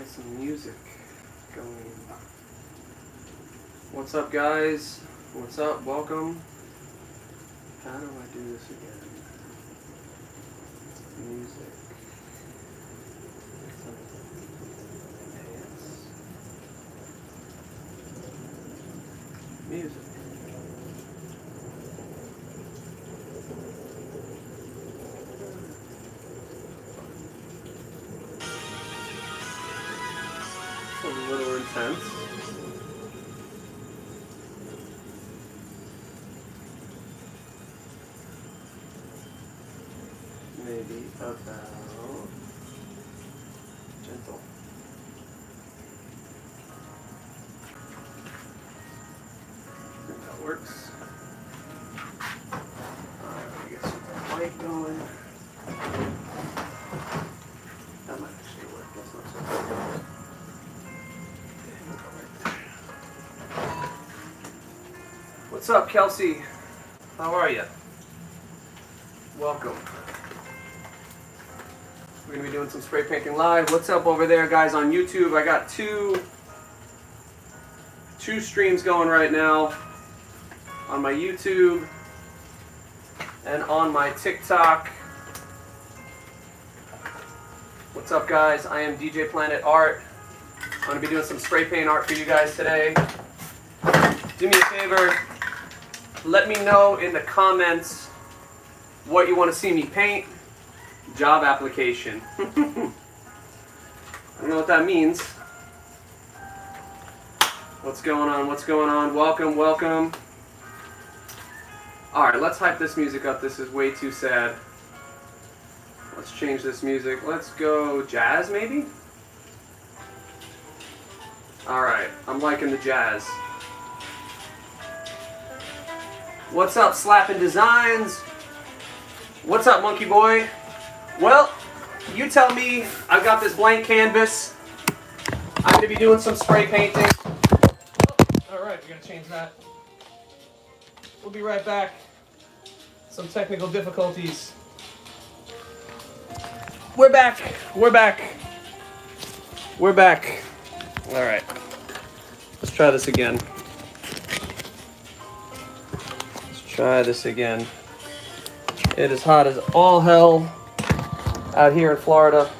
Some music going. What's up, guys? What's up? Welcome. How do I do this again? Music. Music. A little intense. Maybe about gentle. I think that works. Alright, get some light going. That might actually work. That's not so bad. What's up, Kelsey? How are you? Welcome. We're going to be doing some spray painting live. What's up over there, guys, on YouTube? I got two streams going right now on my YouTube and on my TikTok. What's up, guys? I am DJ Planet Art. I'm going to be doing some spray paint art for you guys today. Do me a favor. Let me know in the comments what you want to see me paint. Job application. I don't know what that means. What's going on? What's going on? Welcome, welcome. Alright, let's hype this music up. This is way too sad. Let's change this music. Let's go jazz, maybe? Alright, I'm liking the jazz. What's up, Slappin' Designs? What's up, Monkey Boy? Well, you tell me. I've got this blank canvas. I'm going to be doing some spray painting. Oh, alright, we're going to change that. We'll be right back. Some technical difficulties. We're back. We're back. We're back. Alright. Let's try this again. Try this again. It is hot as all hell out here in Florida.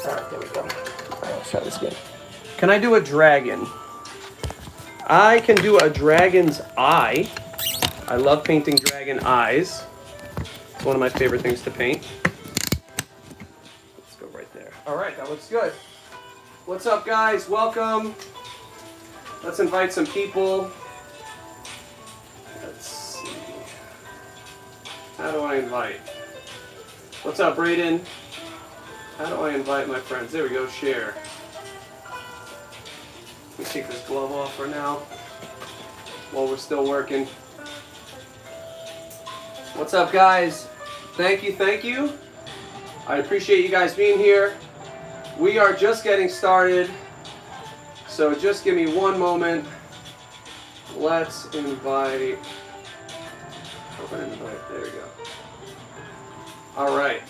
Alright, there we go. Alright, let's try this again. Can I do a dragon? I can do a dragon's eye. I love painting dragon eyes. It's one of my favorite things to paint. Let's go right there. Alright, that looks good. What's up, guys? Welcome. Let's invite some people. Let's see. How do I invite? What's up, Brayden? How do I invite my friends? There we go, share. Let me take this glove off for now while we're still working. What's up, guys? Thank you, thank you. I appreciate you guys being here. We are just getting started. So just give me one moment. Let's invite. There we go. All right.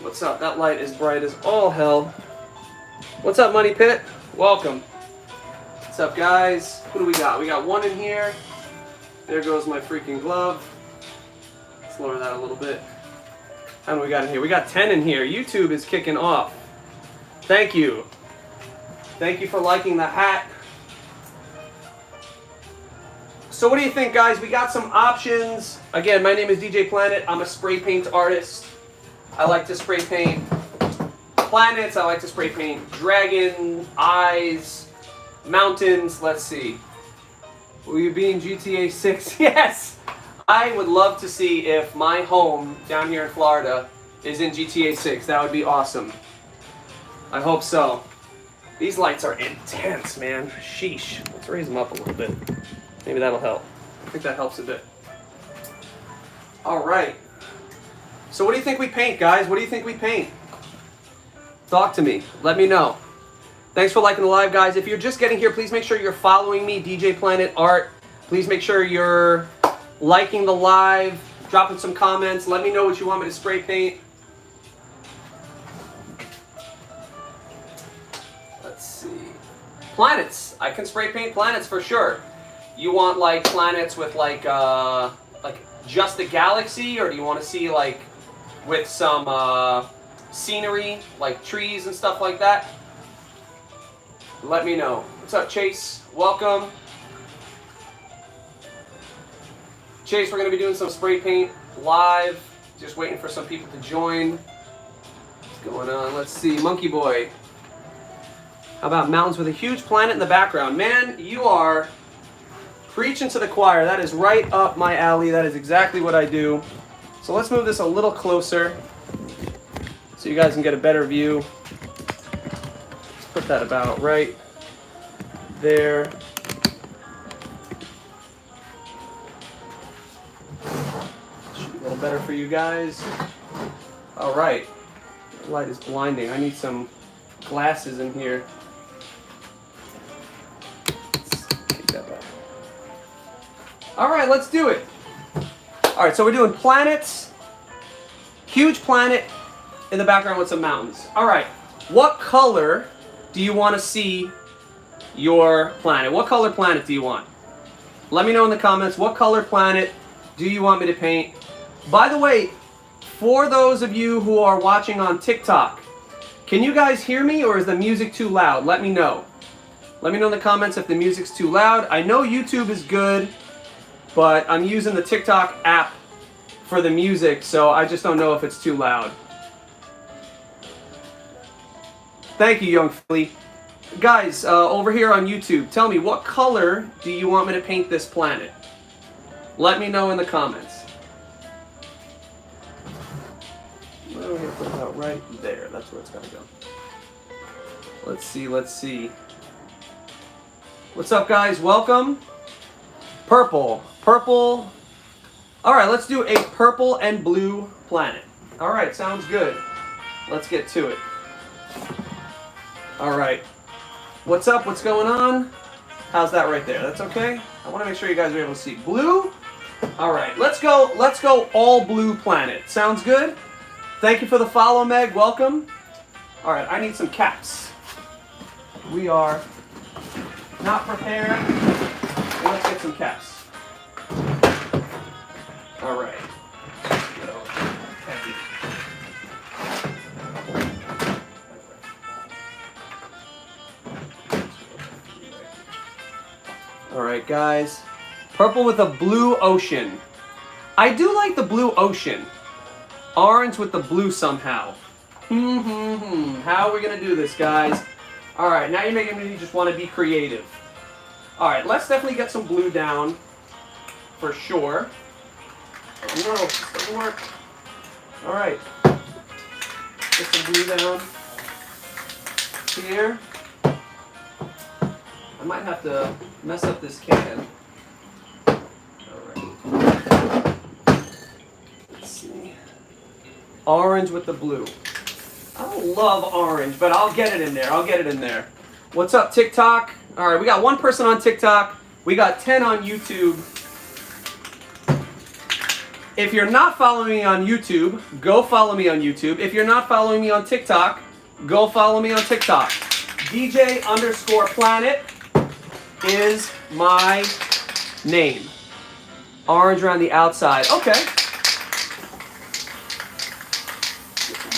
What's up? That light is bright as all hell. What's up, Money Pit? Welcome. What's up, guys? Who do we got? We got one in here. There goes my freaking glove. Let's lower that a little bit. How many we got in here? We got 10 in here. YouTube is kicking off. Thank you. Thank you for liking the hat. So what do you think, guys? We got some options. Again, my name is DJ Planet. I'm a spray paint artist. I like to spray paint planets. I like to spray paint dragon eyes, mountains. Let's see. Will you be in GTA 6? Yes! I would love to see if my home down here in Florida is in GTA 6. That would be awesome. I hope so. These lights are intense, man. Sheesh. Let's raise them up a little bit. Maybe that'll help. I think that helps a bit. All right. So what do you think we paint, guys? What do you think we paint? Talk to me. Let me know. Thanks for liking the live, guys. If you're just getting here, please make sure you're following me, DJ Planet Art. Please make sure you're liking the live, dropping some comments. Let me know what you want me to spray paint. Let's see. Planets. I can spray paint planets for sure. You want like planets with like just a galaxy, or do you want to see like with some scenery, like trees and stuff like that? Let me know. What's up, Chase? Welcome. Chase, we're going to be doing some spray paint live. Just waiting for some people to join. What's going on? Let's see. Monkey Boy. How about mountains with a huge planet in the background? Man, you are preaching to the choir. That is right up my alley. That is exactly what I do. So let's move this a little closer so you guys can get a better view. Let's put that about right there. A little better for you guys. All right. The light is blinding. I need some glasses in here. Let's take that back. All right, let's do it. All right, so we're doing planets. Huge planet in the background with some mountains. All right. What color do you want to see your planet? What color planet do you want? Let me know in the comments. What color planet do you want me to paint? By the way, for those of you who are watching on TikTok, can you guys hear me, or is the music too loud? Let me know. Let me know in the comments if the music's too loud. I know YouTube is good, but I'm using the TikTok app for the music, so I just don't know if it's too loud. Thank you, Young Philly. Guys, over here on YouTube, tell me, what color do you want me to paint this planet? Let me know in the comments. I'm going to put it about right there. That's where it's got to go. Let's see, let's see. What's up, guys? Welcome. Purple. Purple. All right, let's do a purple and blue planet. All right, sounds good. Let's get to it. All right. What's up? What's going on? How's that right there? That's okay? I want to make sure you guys are able to see. Blue? All right, let's go all blue planet. Sounds good? Thank you for the follow, Meg. Welcome. All right, I need some caps. We are not prepared. Let's get some caps. All right. All right, guys. Purple with a blue ocean. I do like the blue ocean. Orange with the blue somehow. How are we going to do this, guys? All right, now you're making me just want to be creative. All right, let's definitely get some blue down for sure. No, this doesn't work. All right. Get some blue down here. I might have to mess up this can. Orange with the blue. I don't love orange, but I'll get it in there. I'll get it in there. What's up, TikTok? All right, we got one person on TikTok. We got 10 on YouTube. If you're not following me on YouTube, go follow me on YouTube. If you're not following me on TikTok, go follow me on TikTok. DJ_Planet is my name. Orange around the outside. Okay.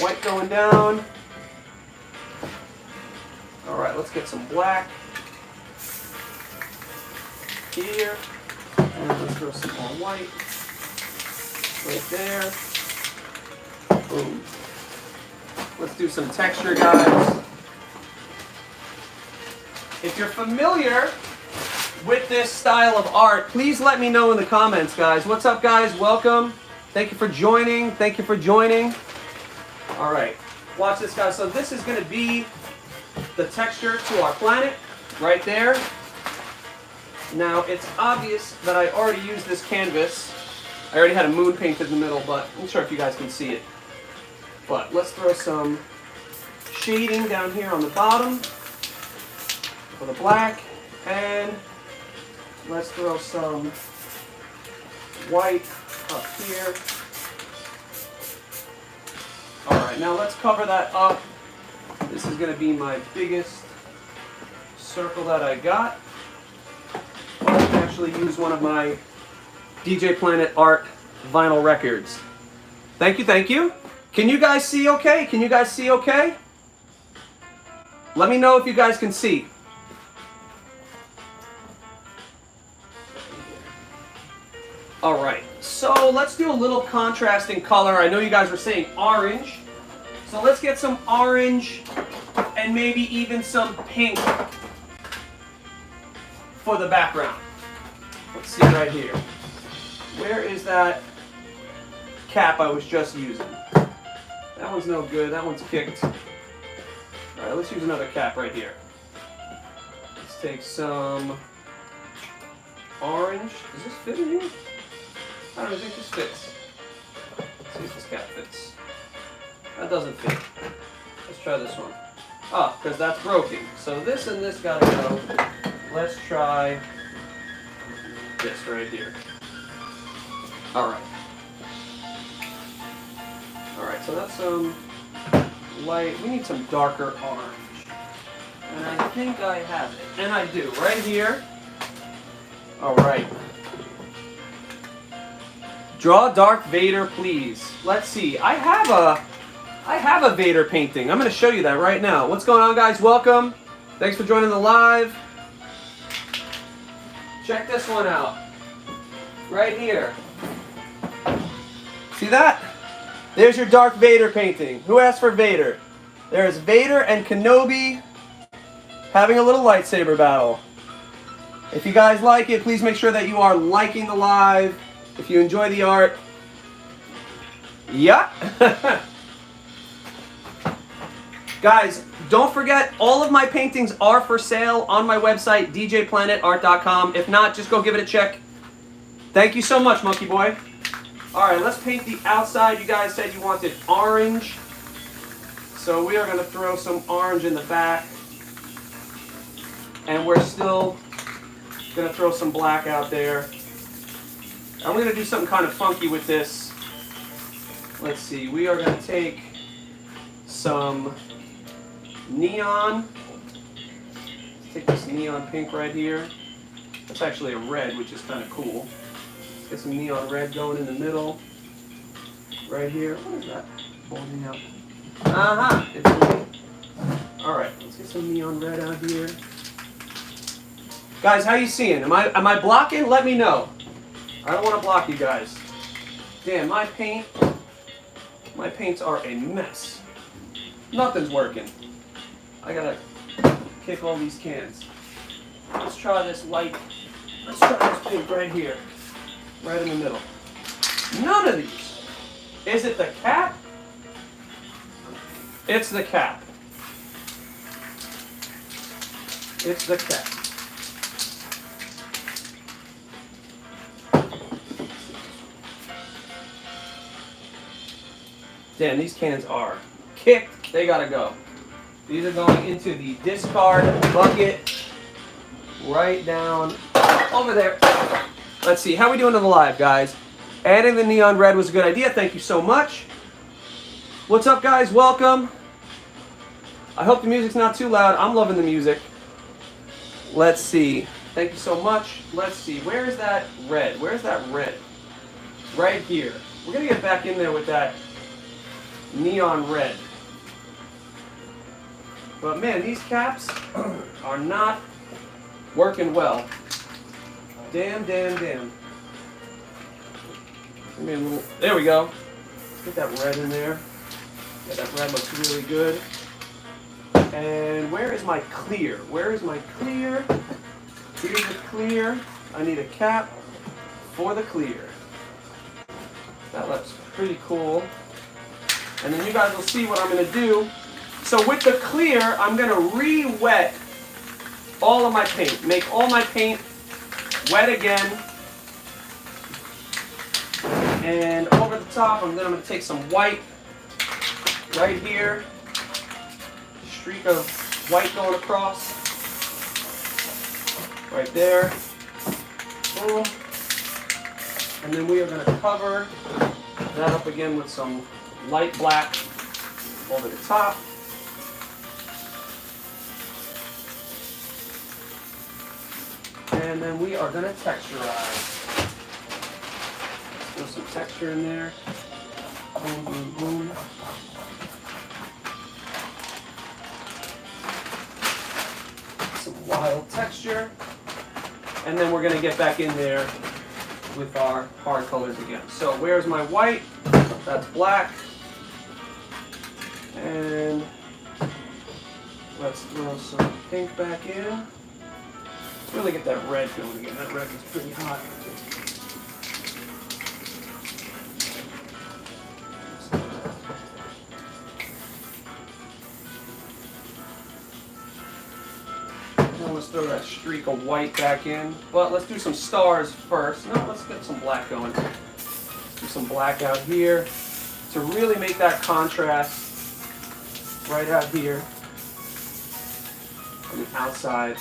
White going down. All right, let's get some black here. And let's throw some more white right there. Boom. Let's do some texture, guys. If you're familiar with this style of art, please let me know in the comments, guys. What's up, guys? Welcome. Thank you for joining. Thank you for joining. All right, watch this, guys. So this is going to be the texture to our planet right there. Now, it's obvious that I already used this canvas. I already had a moon painted in the middle, but I'm not sure if you guys can see it. But let's throw some shading down here on the bottom for the black, and let's throw some white up here. Alright, now let's cover that up. This is going to be my biggest circle that I got. I can actually use one of my DJ Planet Art vinyl records. Thank you, thank you. Can you guys see okay? Can you guys see okay? Let me know if you guys can see. Alright, so let's do a little contrasting color. I know you guys were saying orange. So let's get some orange and maybe even some pink for the background. Let's see right here. Where is that cap I was just using? That one's no good. That one's kicked. Alright, let's use another cap right here. Let's take some orange. Does this fit in here? I don't think this fits. Let's see if this cap fits. That doesn't fit. Let's try this one. Ah, because that's broken. So this and this gotta go. Let's try this right here. Alright. Alright, so that's some light. We need some darker orange. And I think I have it. And I do. Right here. Alright. Draw Darth Vader, please. Let's see. I have a Vader painting. I'm going to show you that right now. What's going on, guys? Welcome. Thanks for joining the live. Check this one out. Right here. See that? There's your Darth Vader painting. Who asked for Vader? There's Vader and Kenobi having a little lightsaber battle. If you guys like it, please make sure that you are liking the live. If you enjoy the art. Yeah. Guys, don't forget, all of my paintings are for sale on my website, djplanetart.com. If not, just go give it a check. Thank you so much, Monkey Boy. Alright, let's paint the outside. You guys said you wanted orange. So we are going to throw some orange in the back. And we're still going to throw some black out there. I'm going to do something kind of funky with this. Let's see. We are going to take some neon. Let's take this neon pink right here. That's actually a red, which is kind of cool. Let's get some neon red going in the middle. Right here. What is that? Holding out. Aha! It's green. Alright, let's get some neon red out here. Guys, how you seeing? Am I blocking? Let me know. I don't want to block you guys. Damn, my paints are a mess. Nothing's working. I gotta kick all these cans. Let's try this light. Let's try this pink right here. Right in the middle. None of these. Is it the cap? It's the cap. It's the cap. Damn, these cans are kicked. They gotta go. These are going into the discard bucket. Right down over there. Let's see. How are we doing on the live, guys? Adding the neon red was a good idea. Thank you so much. What's up, guys? Welcome. I hope the music's not too loud. I'm loving the music. Let's see. Thank you so much. Let's see. Where is that red? Where's that red? Right here. We're going to get back in there with that neon red. But man, these caps are not working well. Damn, damn, damn. Give me a little, there we go. Get that red in there. Yeah, that red looks really good. And where is my clear? Where is my clear? Here's the clear. I need a cap for the clear. That looks pretty cool. And then you guys will see what I'm going to do. So with the clear, I'm going to re-wet all of my paint. Make all my paint wet again. And over the top, I'm going to take some white right here. Streak of white going across. Right there. Boom. And then we are going to cover that up again with some light black over the top. And then we are going to texturize. Let's throw some texture in there. Boom, boom, boom. Some wild texture. And then we're going to get back in there with our hard colors again. So where's my white? That's black. And let's throw some pink back in. Let's really get that red going again. That red is pretty hot. Now let's throw that streak of white back in. But let's do some stars first. No, let's get some black going. Do some black out here to really make that contrast right out here on the outside.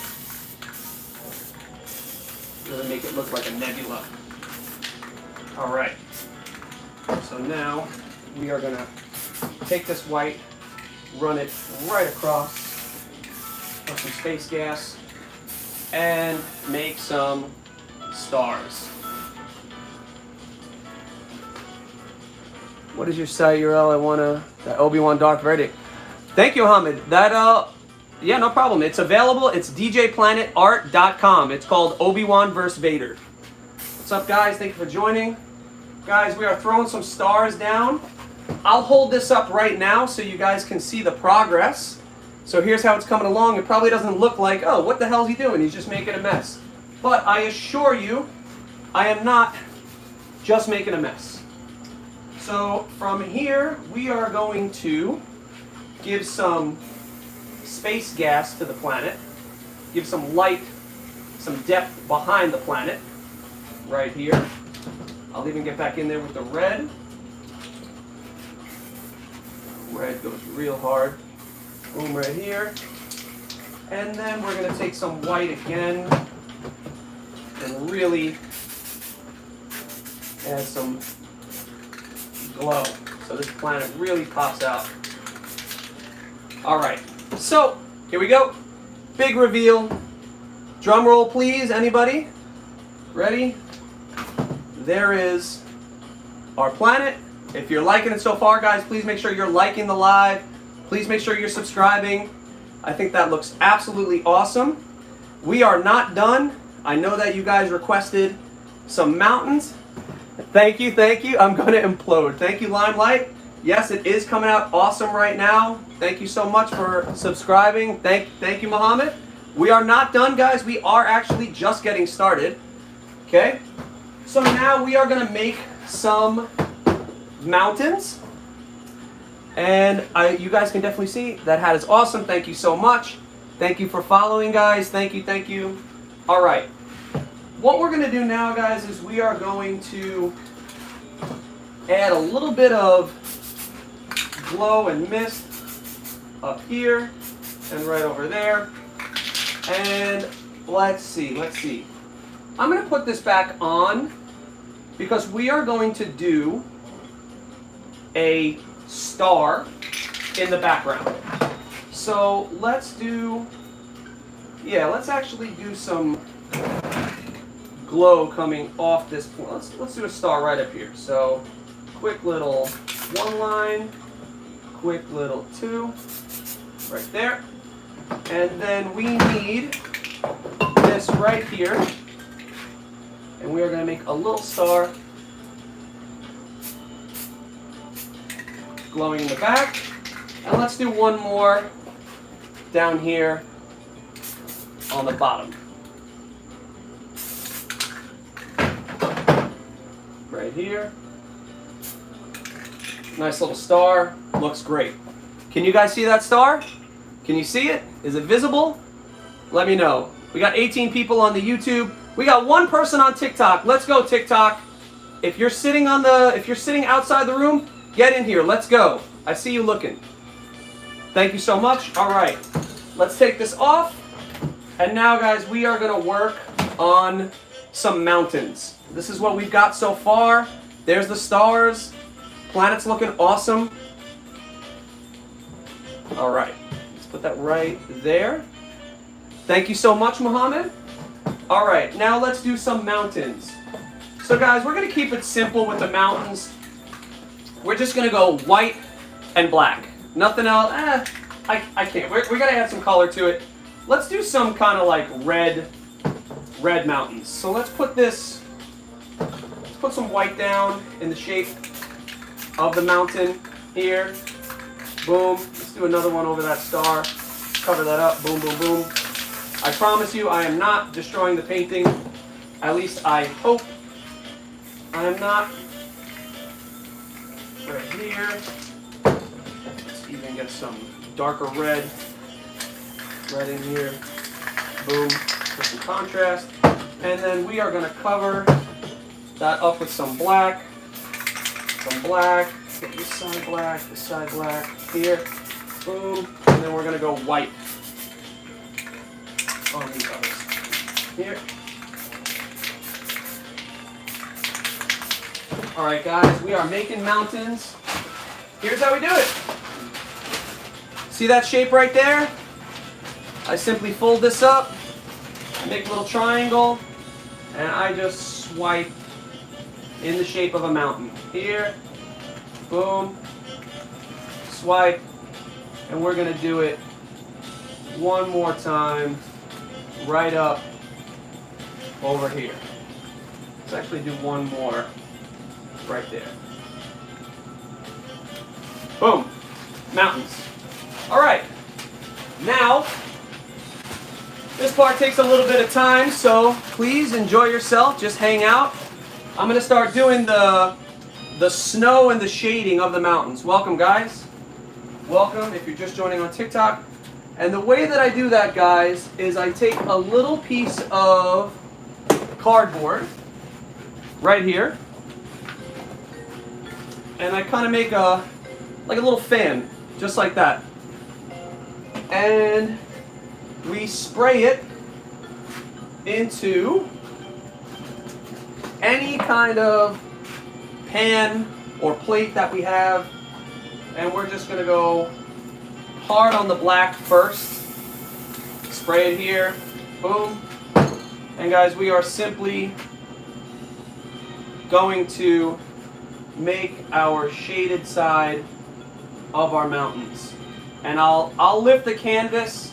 Really make it look like a nebula. All right. So now we are gonna take this white, run it right across, put some space gas, and make some stars. What is your site URL? I wanna that Obi-Wan Darth Vader. Thank you, Hamid. That yeah, no problem. It's available. It's djplanetart.com. It's called Obi-Wan vs. Vader. What's up, guys? Thank you for joining. Guys, we are throwing some stars down. I'll hold this up right now so you guys can see the progress. So here's how it's coming along. It probably doesn't look like, oh, what the hell is he doing? He's just making a mess. But I assure you, I am not just making a mess. So from here, we are going to give some space gas to the planet, give some light, some depth behind the planet, right here. I'll even get back in there with the red. Red goes real hard. Boom, right here. And then we're going to take some white again and really add some glow. So this planet really pops out. All right. So, here we go. Big reveal. Drum roll, please. Anybody? Ready? There is our planet. If you're liking it so far, guys, please make sure you're liking the live. Please make sure you're subscribing. I think that looks absolutely awesome. We are not done. I know that you guys requested some mountains. Thank you, thank you. I'm going to implode. Thank you, Limelight. Yes, it is coming out awesome right now. Thank you so much for subscribing. Thank you, Muhammad. We are not done, guys. We are actually just getting started. Okay? So now we are going to make some mountains. And you guys can definitely see that hat is awesome. Thank you so much. Thank you for following, guys. Thank you, thank you. All right. What we're going to do now, guys, is we are going to add a little bit of glow and mist up here and right over there. And let's see. I'm going to put this back on because we are going to do a star in the background. So let's actually do some glow coming off this point. Let's do a star right up here. So quick little one line quick little 2 right there. And then we need this right here. And we are going to make a little star glowing in the back. And let's do one more down here on the bottom. Right here. Nice little star. Looks great. Can you guys see that star? Can you see it? Is it visible? Let me know. We got 18 people on the YouTube. We got 1 person on TikTok. Let's go, TikTok. If you're sitting outside the room, get in here. Let's go. I see you looking. Thank you so much. All right. Let's take this off. And now, guys, we are going to work on some mountains. This is what we've got so far. There's the stars. Planet's looking awesome. All right. Let's put that right there. Thank you so much, Mohammed. All right. Now let's do some mountains. So, guys, we're going to keep it simple with the mountains. We're just going to go white and black. Nothing else. I can't. We're going to add some color to it. Let's do some kind of like red mountains. So let's put this, let's put some white down in the shape of the mountain here. Boom. Let's do another one over that star. Cover that up. Boom, boom, boom. I promise you I am not destroying the painting. At least I hope I am not. Right here. Let's even get some darker red. Right in here. Boom. For some contrast. And then we are going to cover that up with some black. Some black. Get this side black. Here. Boom. And then we're going to go white on these others. Here. Alright, guys. We are making mountains. Here's how we do it. See that shape right there? I simply fold this up, make a little triangle, and I just swipe in the shape of a mountain. Here, boom, swipe, and we're going to do it one more time right up over here. Let's actually do one more right there. Boom, mountains. All right, now, this part takes a little bit of time, so please enjoy yourself. Just hang out. I'm going to start doing the snow and the shading of the mountains. Welcome, guys. Welcome if you're just joining on TikTok. And the way that I do that, guys, is I take a little piece of cardboard right here, and I kind of make a little fan, just like that. And we spray it into any kind of pan or plate that we have, and we're just going to go hard on the black first. Spray it here. Boom. And guys, we are simply going to make our shaded side of our mountains. And I'll lift the canvas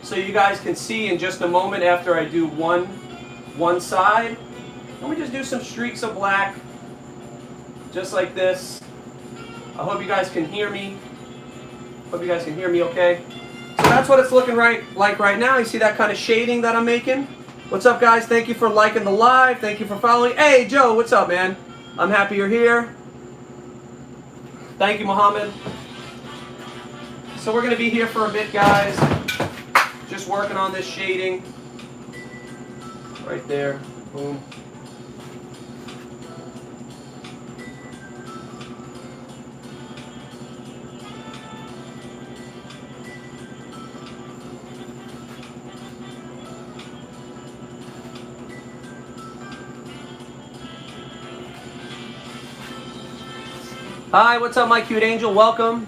so you guys can see in just a moment after I do one side. And we just do some streaks of black, just like this. I hope you guys can hear me. Hope you guys can hear me okay. So that's what it's looking like right now. You see that kind of shading that I'm making? What's up, guys? Thank you for liking the live. Thank you for following. Hey, Joe, what's up, man? I'm happy you're here. Thank you, Mohammed. So we're going to be here for a bit, guys. Just working on this shading. Right there. Boom. Hi, what's up, my cute angel? Welcome.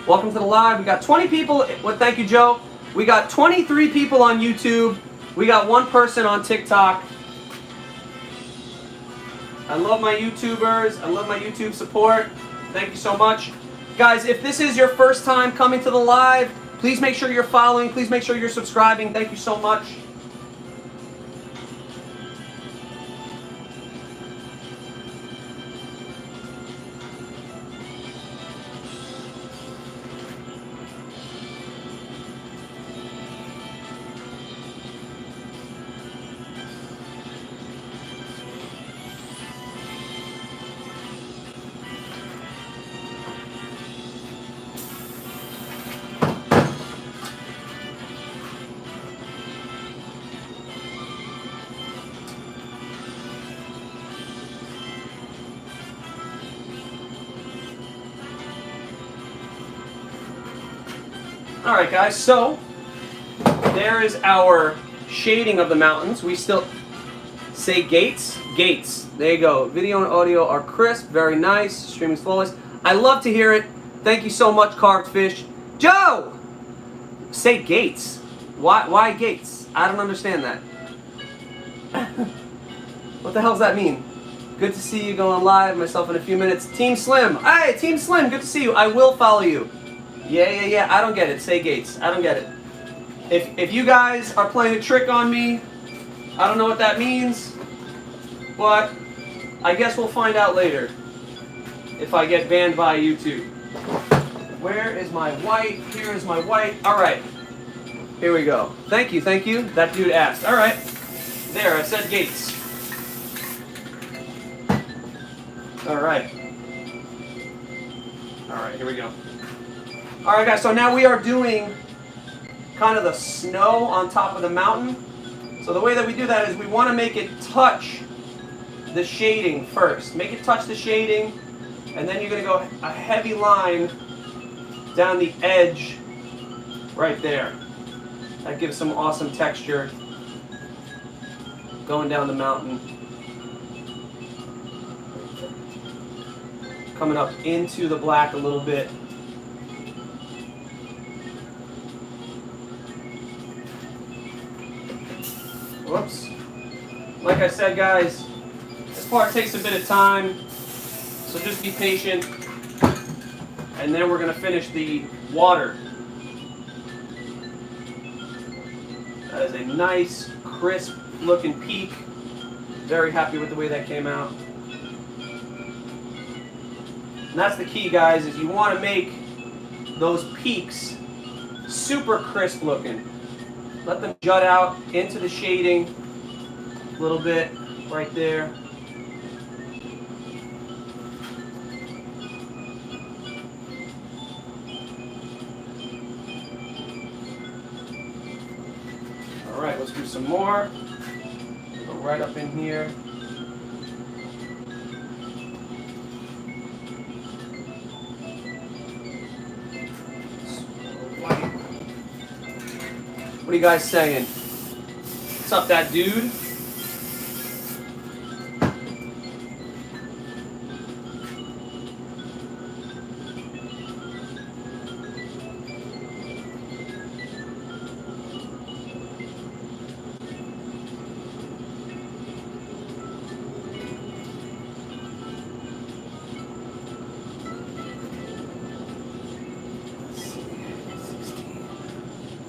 Welcome to the live. We got 20 people. Well, thank you, Joe. We got 23 people on YouTube. We got 1 person on TikTok. I love my YouTubers. I love my YouTube support. Thank you so much. Guys, if this is your first time coming to the live, please make sure you're following. Please make sure you're subscribing. Thank you so much. Alright guys, so there is our shading of the mountains. We still say gates. Gates. There you go. Video and audio are crisp, very nice, streaming flawless. I love to hear it. Thank you so much, Carved Fish. Joe! Say gates. Why gates? I don't understand that. What the hell does that mean? Good to see you going live, myself in a few minutes. Team Slim. Hey, Team Slim, good to see you. I will follow you. Yeah. I don't get it. Say gates. I don't get it. If you guys are playing a trick on me, I don't know what that means, but I guess we'll find out later if I get banned by YouTube. Where is my white? Here is my white. All right. Here we go. Thank you. That dude asked. All right. There, I said gates. All right. Here we go. All right, guys, so now we are doing kind of the snow on top of the mountain. So the way that we do that is we want to make it touch the shading first. Make it touch the shading, and then you're going to go a heavy line down the edge right there. That gives some awesome texture going down the mountain. Coming up into the black a little bit. Whoops. Like I said, guys, this part takes a bit of time, so just be patient. And then we're going to finish the water. That is a nice, crisp looking peak. Very happy with the way that came out. And that's the key, guys, is you want to make those peaks super crisp looking. Let them jut out into the shading a little bit right there. All right, let's do some more. Go right up in here. What are you guys saying? What's up, that dude?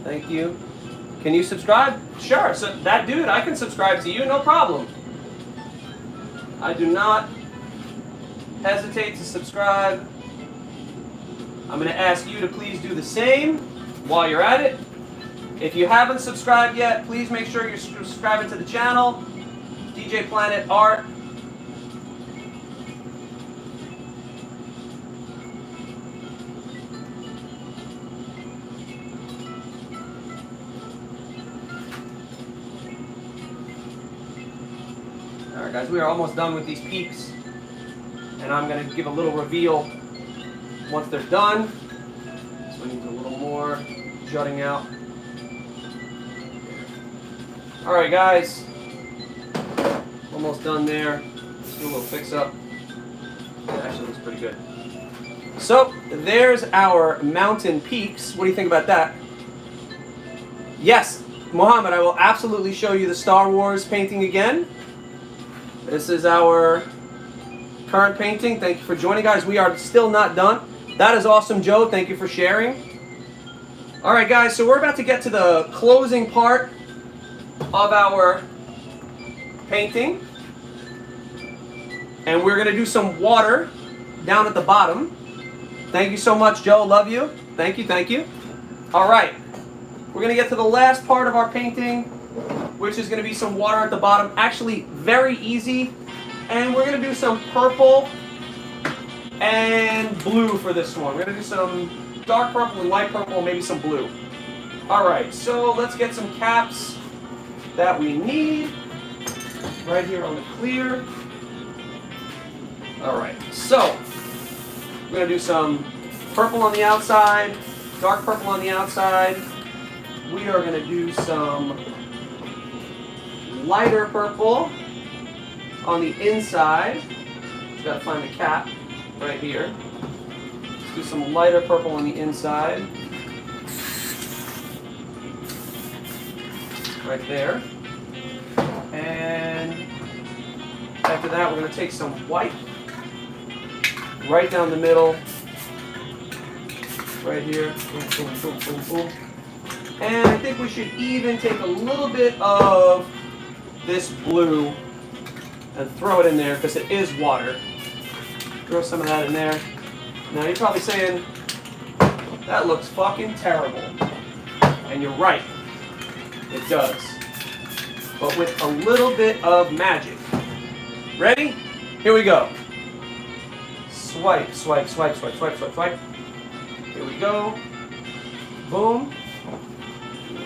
Thank you. Can you subscribe? Sure. So that dude, I can subscribe to you, no problem. I do not hesitate to subscribe. I'm going to ask you to please do the same while you're at it. If you haven't subscribed yet, please make sure you're subscribing to the channel, DJ Planet Art. Alright guys, we are almost done with these peaks, and I'm going to give a little reveal once they're done. This one needs a little more jutting out. Alright guys, almost done there. Let's do a little fix up. That actually looks pretty good. So, there's our mountain peaks. What do you think about that? Yes, Mohammed, I will absolutely show you the Star Wars painting again. This is our current painting. Thank you for joining, guys. We are still not done. That is awesome, Joe. Thank you for sharing. All right, guys, so we're about to get to the closing part of our painting. And we're going to do some water down at the bottom. Thank you so much, Joe. Love you. Thank you, thank you. All right, we're going to get to the last part of our painting, which is going to be some water at the bottom. Actually, very easy. And we're going to do some purple and blue for this one. We're going to do some dark purple and light purple, maybe some blue. All right, so let's get some caps that we need right here on the clear. All right, so we're gonna do some purple on the outside, dark purple on the outside. We are gonna do some lighter purple on the inside. Just gotta find the cap right here. Do some lighter purple on the inside. Right there. And after that, we're going to take some white right down the middle. Right here. Boom, boom, boom, boom, boom. And I think we should even take a little bit of this blue and throw it in there because it is water. Throw some of that in there. Now you're probably saying, that looks fucking terrible. And you're right, it does. But with a little bit of magic. Ready? Here we go. Swipe, swipe, swipe, swipe, swipe, swipe, swipe. Here we go. Boom.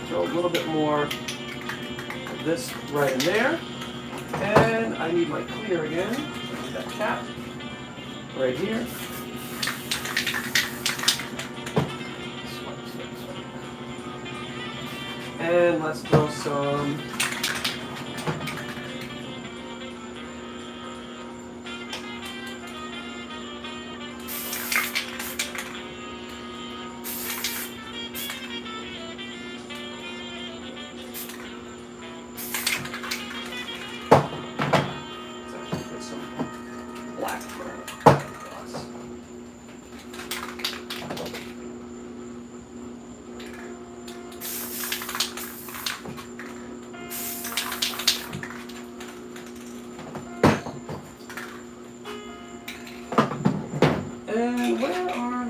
Throw a little bit more of this right in there. And I need my clear again. That cap right here. And let's throw some black across. And where are...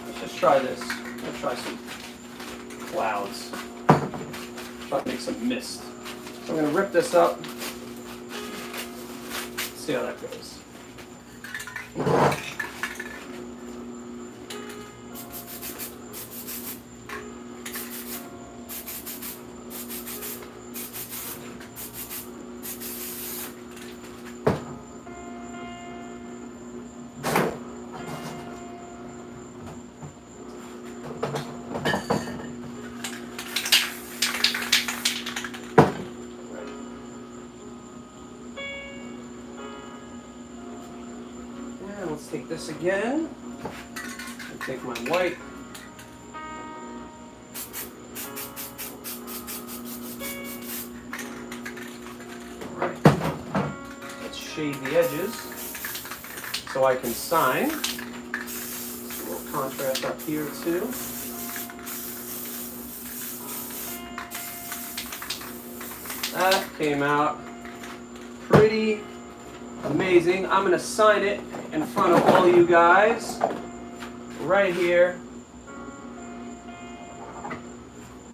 Let's just try this. Let's try some clouds. Try to make some mist. So I'm going to rip this up. See how that goes. Let's take this again. I'll take my white. Alright. Let's shade the edges so I can sign. A little contrast up here too. That came out pretty amazing. I'm going to sign it in front of all you guys right here.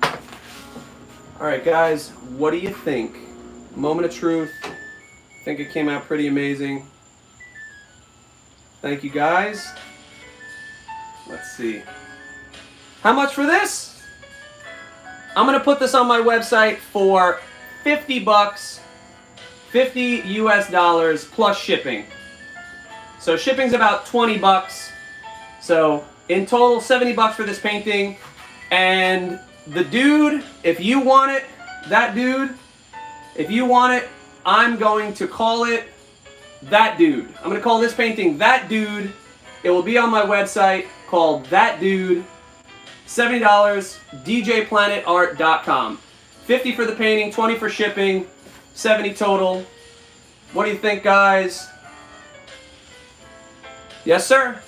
All right, guys, what do you think? Moment of truth. I think it came out pretty amazing. Thank you, guys. Let's see. How much for this? I'm going to put this on my website for $50, 50 US dollars plus shipping. So shipping's about 20 bucks. So in total, 70 bucks for this painting. And the dude, if you want it, that dude, if you want it, I'm going to call it That Dude. I'm going to call this painting That Dude. It will be on my website called That Dude. $70, djplanetart.com. 50 for the painting, 20 for shipping, 70 total. What do you think, guys? Yes, sir?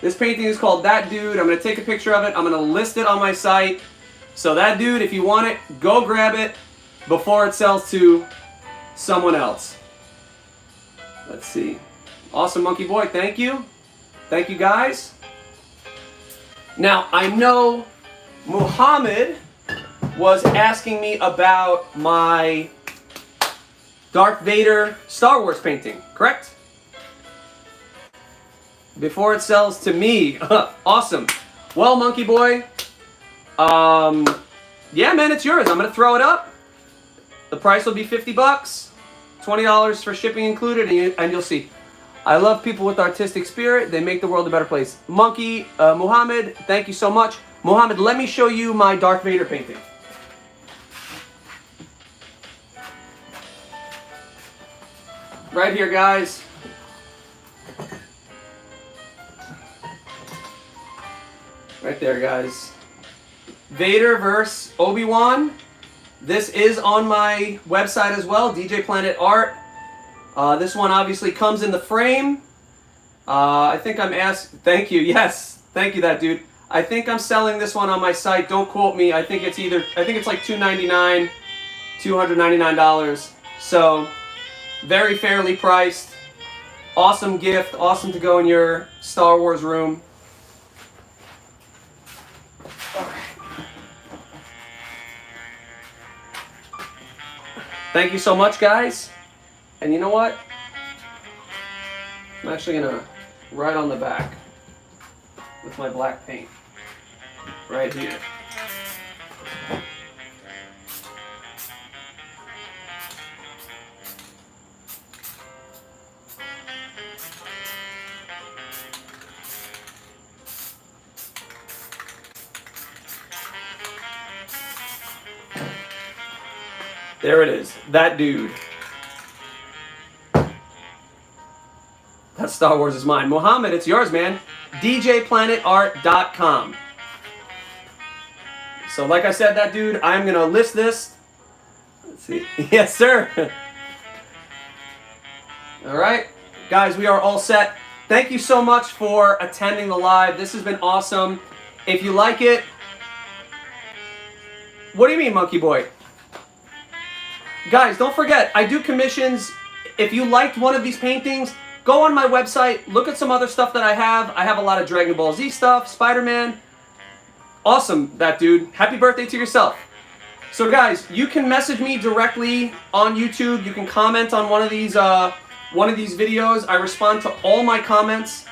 This painting is called That Dude. I'm going to take a picture of it. I'm going to list it on my site. So That Dude, if you want it, go grab it before it sells to someone else. Let's see. Awesome, Monkey Boy. Thank you. Thank you, guys. Now, I know Muhammad was asking me about my Darth Vader Star Wars painting, correct? Before it sells to me. Awesome. Well, Monkey Boy, yeah, man, it's yours. I'm going to throw it up. The price will be $50, $20 for shipping included, and you'll see. I love people with artistic spirit. They make the world a better place. Monkey, Muhammad, thank you so much. Muhammad, let me show you my Darth Vader painting. Right here, guys. Right there, guys. Vader versus Obi-Wan. This is on my website as well, DJ Planet Art. This one obviously comes in the frame. I think I'm asked. Thank you. Yes. Thank you, that dude. I think I'm selling this one on my site. Don't quote me. I think it's like $299, $299. So very fairly priced. Awesome gift. Awesome to go in your Star Wars room. Thank you so much, guys. And you know what? I'm actually going to write on the back with my black paint. Right here. There it is. That dude. That Star Wars is mine. Muhammad, it's yours, man. DJPlanetArt.com. So like I said, that dude, I'm going to list this. Let's see. Yes, sir. All right. Guys, we are all set. Thank you so much for attending the live. This has been awesome. If you like it... What do you mean, Monkey Boy? Guys, don't forget, I do commissions. If you liked one of these paintings, go on my website, look at some other stuff that I have. I have a lot of Dragon Ball Z stuff, Spider-Man. Awesome, that dude. Happy birthday to yourself. So guys, you can message me directly on YouTube. You can comment on one of these videos. I respond to all my comments.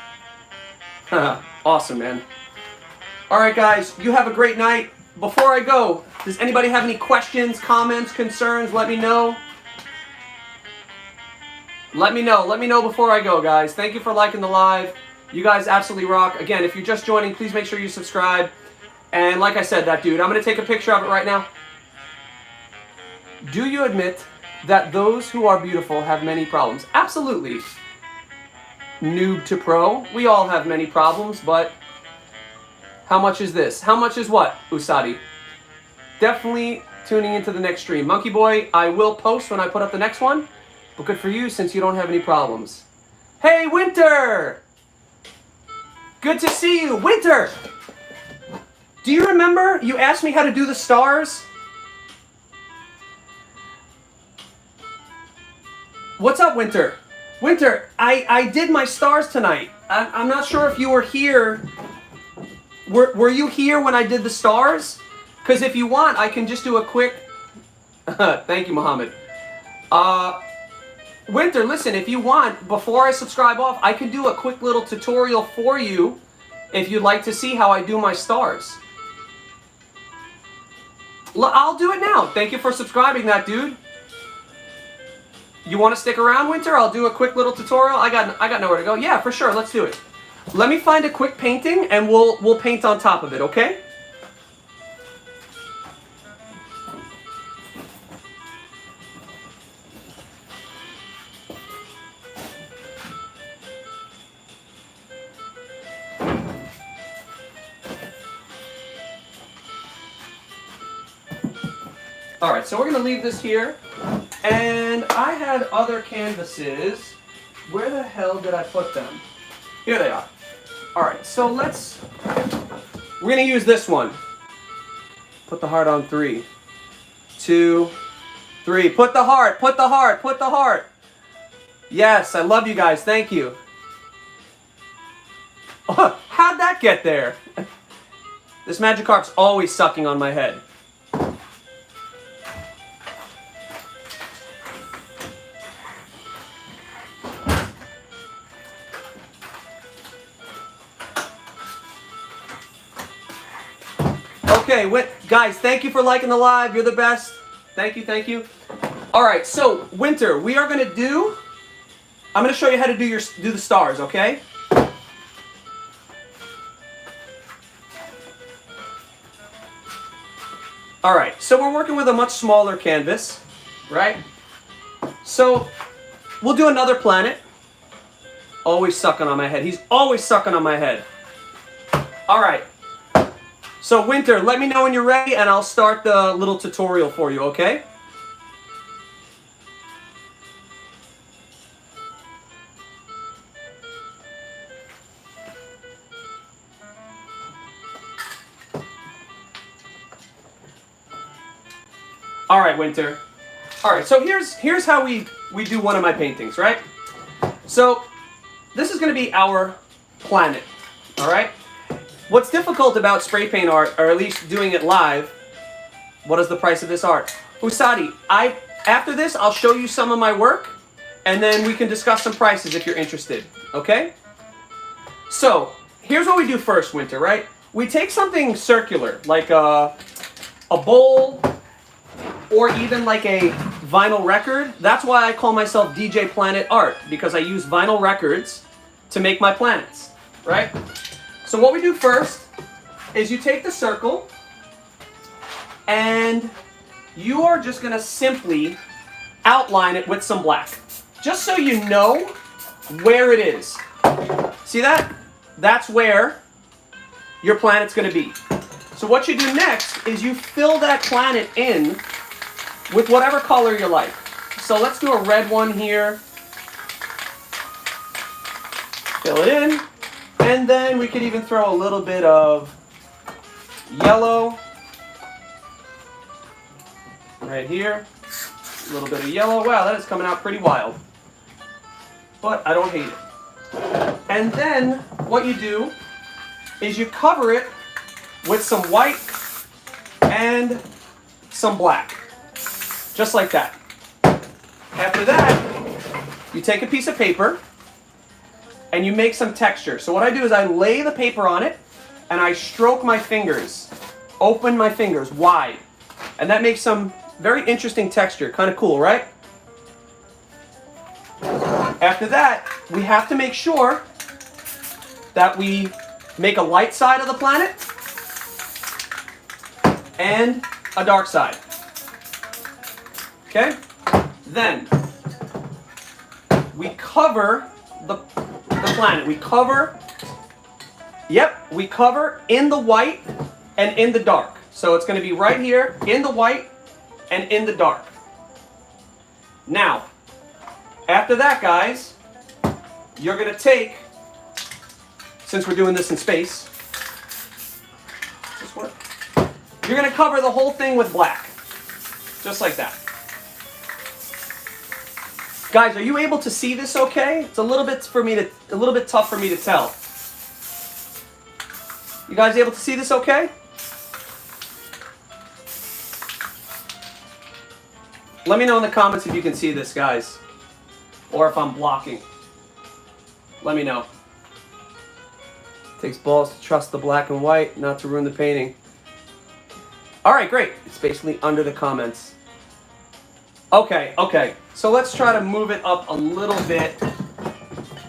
Awesome, man. All right, guys, you have a great night. Before I go, does anybody have any questions, comments, concerns? Let me know. Let me know. Let me know before I go, guys. Thank you for liking the live. You guys absolutely rock. Again, if you're just joining, please make sure you subscribe. And like I said, that dude, I'm going to take a picture of it right now. Do you admit that those who are beautiful have many problems? Absolutely. Noob to pro. We all have many problems, but how much is this? How much is what, Usadi? Definitely tuning into the next stream. Monkey Boy, I will post when I put up the next one. But good for you since you don't have any problems. Hey, Winter! Good to see you. Winter! Do you remember you asked me how to do the stars? What's up, Winter? Winter, I did my stars tonight. I'm not sure if you were here. Were you here when I did the stars? Because if you want, I can just do a quick... Thank you, Muhammad. Winter, listen, if you want, before I subscribe off, I can do a quick little tutorial for you if you'd like to see how I do my stars. I'll do it now. Thank you for subscribing, that dude. You want to stick around, Winter? I'll do a quick little tutorial. I got nowhere to go. Yeah, for sure. Let's do it. Let me find a quick painting, and we'll paint on top of it, okay? Alright, so we're going to leave this here. And I had other canvases. Where the hell did I put them? Here they are. All right, so we're gonna use this one. Put the heart on 3, 2, 3. Put the heart, put the heart, put the heart. Yes, I love you guys, thank you. Oh, how'd that get there? This Magikarp's always sucking on my head. Okay, guys, thank you for liking the live. You're the best. Thank you, thank you. All right, so Winter, I'm gonna show you how to do the stars, okay? All right, so we're working with a much smaller canvas, right? So we'll do another planet. Always sucking on my head. He's always sucking on my head. All right. So Winter, let me know when you're ready and I'll start the little tutorial for you, okay? All right, Winter. All right, so here's how we do one of my paintings, right? So this is going to be our planet, all right? What's difficult about spray paint art, or at least doing it live, what is the price of this art? Usadi, after this, I'll show you some of my work, and then we can discuss some prices if you're interested, okay? So, here's what we do first, Winter, right? We take something circular, like a bowl, or even like a vinyl record. That's why I call myself DJ Planet Art, because I use vinyl records to make my planets, right? So what we do first is you take the circle and you are just going to simply outline it with some black. Just so you know where it is. See that? That's where your planet's going to be. So what you do next is you fill that planet in with whatever color you like. So let's do a red one here. Fill it in. And then we could even throw a little bit of yellow right here. A little bit of yellow. Wow, that is coming out pretty wild. But I don't hate it. And then what you do is you cover it with some white and some black. Just like that. After that, you take a piece of paper and you make some texture. So what I do is I lay the paper on it and I stroke my fingers, open my fingers wide. And that makes some very interesting texture. Kind of cool, right? After that, we have to make sure that we make a light side of the planet and a dark side. Okay? Then we cover the planet. We cover in the white and in the dark. So it's going to be right here in the white and in the dark. Now, after that, guys, you're going to take, since we're doing this in space, you're going to cover the whole thing with black. Just like that. Guys, are you able to see this okay? It's a little bit tough for me to tell. You guys able to see this okay? Let me know in the comments if you can see this, guys. Or if I'm blocking. Let me know. Takes balls to trust the black and white, not to ruin the painting. Alright, great. It's basically under the comments. Okay. So let's try to move it up a little bit.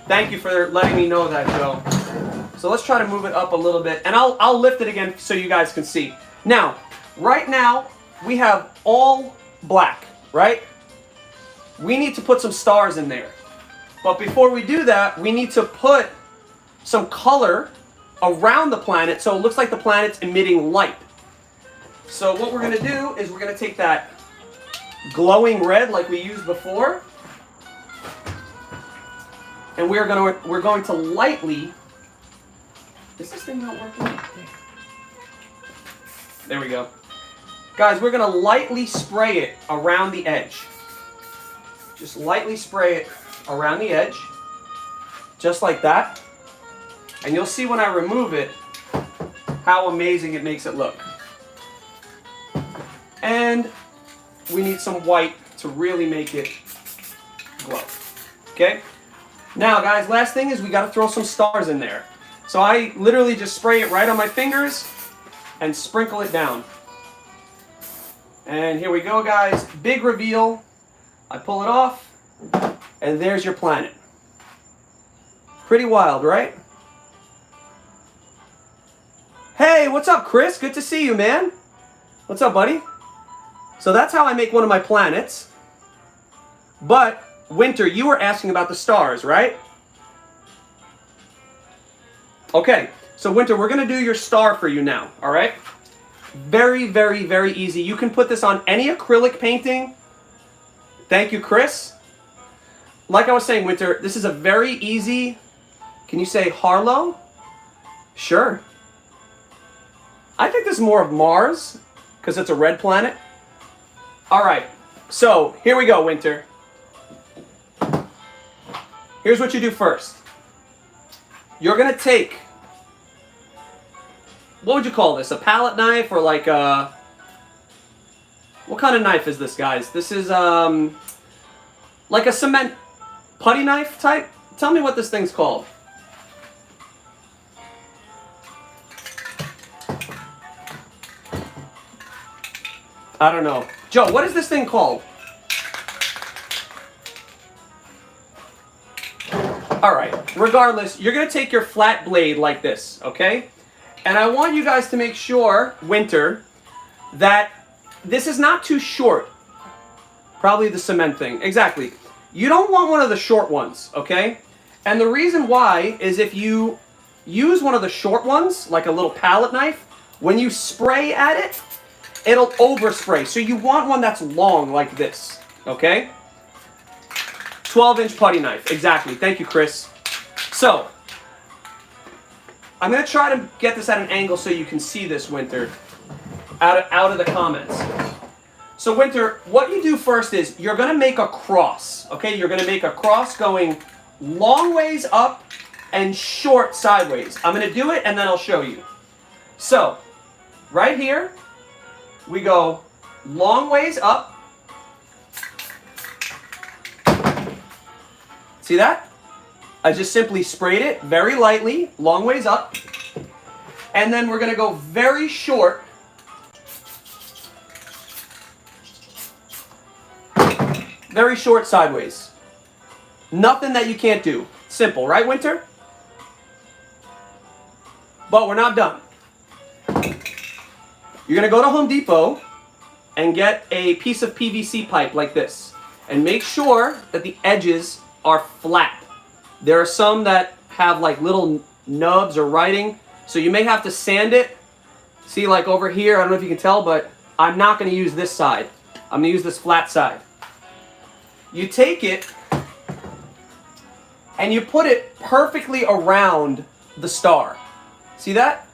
Thank you for letting me know that, Joe. So let's try to move it up a little bit. And I'll lift it again so you guys can see. Now, right now, we have all black, right? We need to put some stars in there. But before we do that, we need to put some color around the planet so it looks like the planet's emitting light. So what we're going to do is we're going to take that glowing red like we used before, and we're going to lightly Is this thing not working? There we go. Guys, we're going to lightly spray it around the edge. Just lightly spray it around the edge. Just like that. And you'll see when I remove it how amazing it makes it look. And we need some white to really make it glow. Okay? Now, guys, last thing is we got to throw some stars in there. So I literally just spray it right on my fingers and sprinkle it down. And here we go, guys. Big reveal. I pull it off, and there's your planet. Pretty wild, right? Hey, what's up, Chris? Good to see you, man. What's up, buddy? So that's how I make one of my planets. But, Winter, you were asking about the stars, right? Okay, so Winter, we're going to do your star for you now, all right? Very, very, very easy. You can put this on any acrylic painting. Thank you, Chris. Like I was saying, Winter, this is a very easy... Can you say Harlow? Sure. I think this is more of Mars, because it's a red planet. All right, so here we go, Winter. Here's what you do first. You're going to take... What would you call this? A palette knife or like a... What kind of knife is this, guys? This is like a cement putty knife type. Tell me what this thing's called. I don't know. Joe, what is this thing called? All right. Regardless, you're going to take your flat blade like this, okay? And I want you guys to make sure, Winter, that this is not too short. Probably the cement thing. Exactly. You don't want one of the short ones, okay? And the reason why is if you use one of the short ones, like a little palette knife, when you spray at it, it'll overspray. So you want one that's long like this, okay? 12-inch putty knife. Exactly. Thank you, Chris. So, I'm going to try to get this at an angle so you can see this, Winter, out of the comments. So, Winter, what you do first is you're going to make a cross, okay? You're going to make a cross going long ways up and short sideways. I'm going to do it, and then I'll show you. So, right here, we go long ways up. See that? I just simply sprayed it very lightly, long ways up. And then we're going to go very short. Very short sideways. Nothing that you can't do. Simple, right, Winter? But we're not done. You're going to go to Home Depot and get a piece of PVC pipe like this. And make sure that the edges are flat. There are some that have like little nubs or writing, so you may have to sand it. See, like over here, I don't know if you can tell, but I'm not going to use this side. I'm going to use this flat side. You take it and you put it perfectly around the star. See that?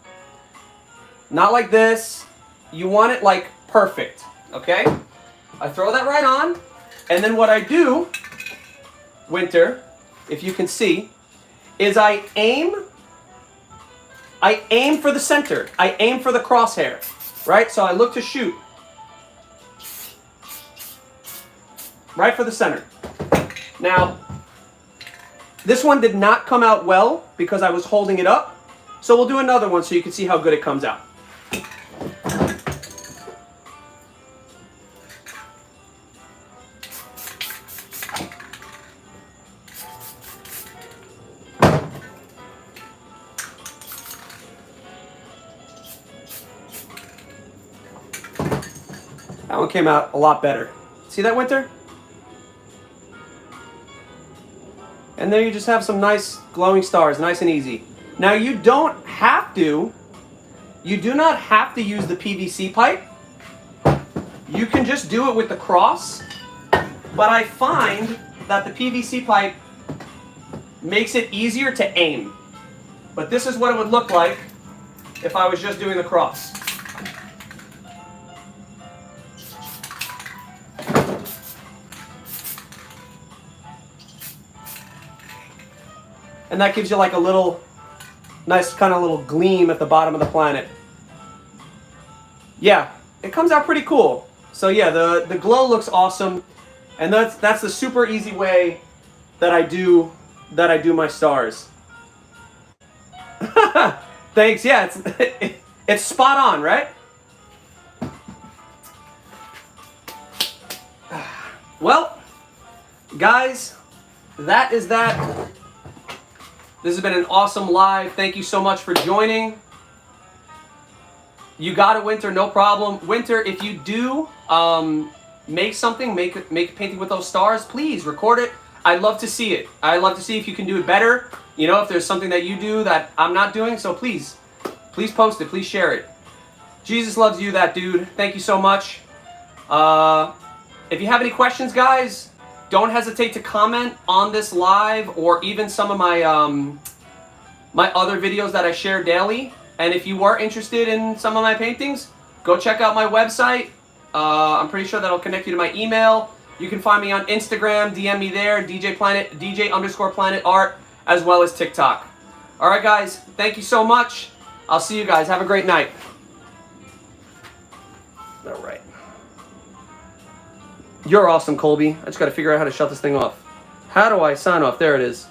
Not like this. You want it like perfect, okay? I throw that right on, and then what I do, Winter, if you can see, is I aim for the center. I aim for the crosshair, right? So I look to shoot. Right for the center. Now, this one did not come out well because I was holding it up. So we'll do another one so you can see how good it comes out. That one came out a lot better. See that, Winter? And there you just have some nice glowing stars, nice and easy. Now you don't have to, you do not have to use the PVC pipe. You can just do it with the cross. But I find that the PVC pipe makes it easier to aim. But this is what it would look like if I was just doing the cross. And that gives you like a little, nice kind of little gleam at the bottom of the planet. Yeah, it comes out pretty cool. So yeah, the glow looks awesome. And that's the super easy way that I do my stars. Thanks, yeah, it's spot on, right? Well, guys, that is that. This has been an awesome live. Thank you so much for joining. You got it, Winter, no problem. Winter, if you do make something, make a painting with those stars, please record it. I'd love to see it. I'd love to see if you can do it better. You know, if there's something that you do that I'm not doing, so please post it, please share it. Jesus loves you, that dude. Thank you so much. If you have any questions, guys, don't hesitate to comment on this live or even some of my my other videos that I share daily. And if you are interested in some of my paintings, go check out my website. I'm pretty sure that'll connect you to my email. You can find me on Instagram, DM me there, DJ_Planet Art, as well as TikTok. All right, guys, thank you so much. I'll see you guys. Have a great night. All right. You're awesome, Colby. I just got to figure out how to shut this thing off. How do I sign off? There it is.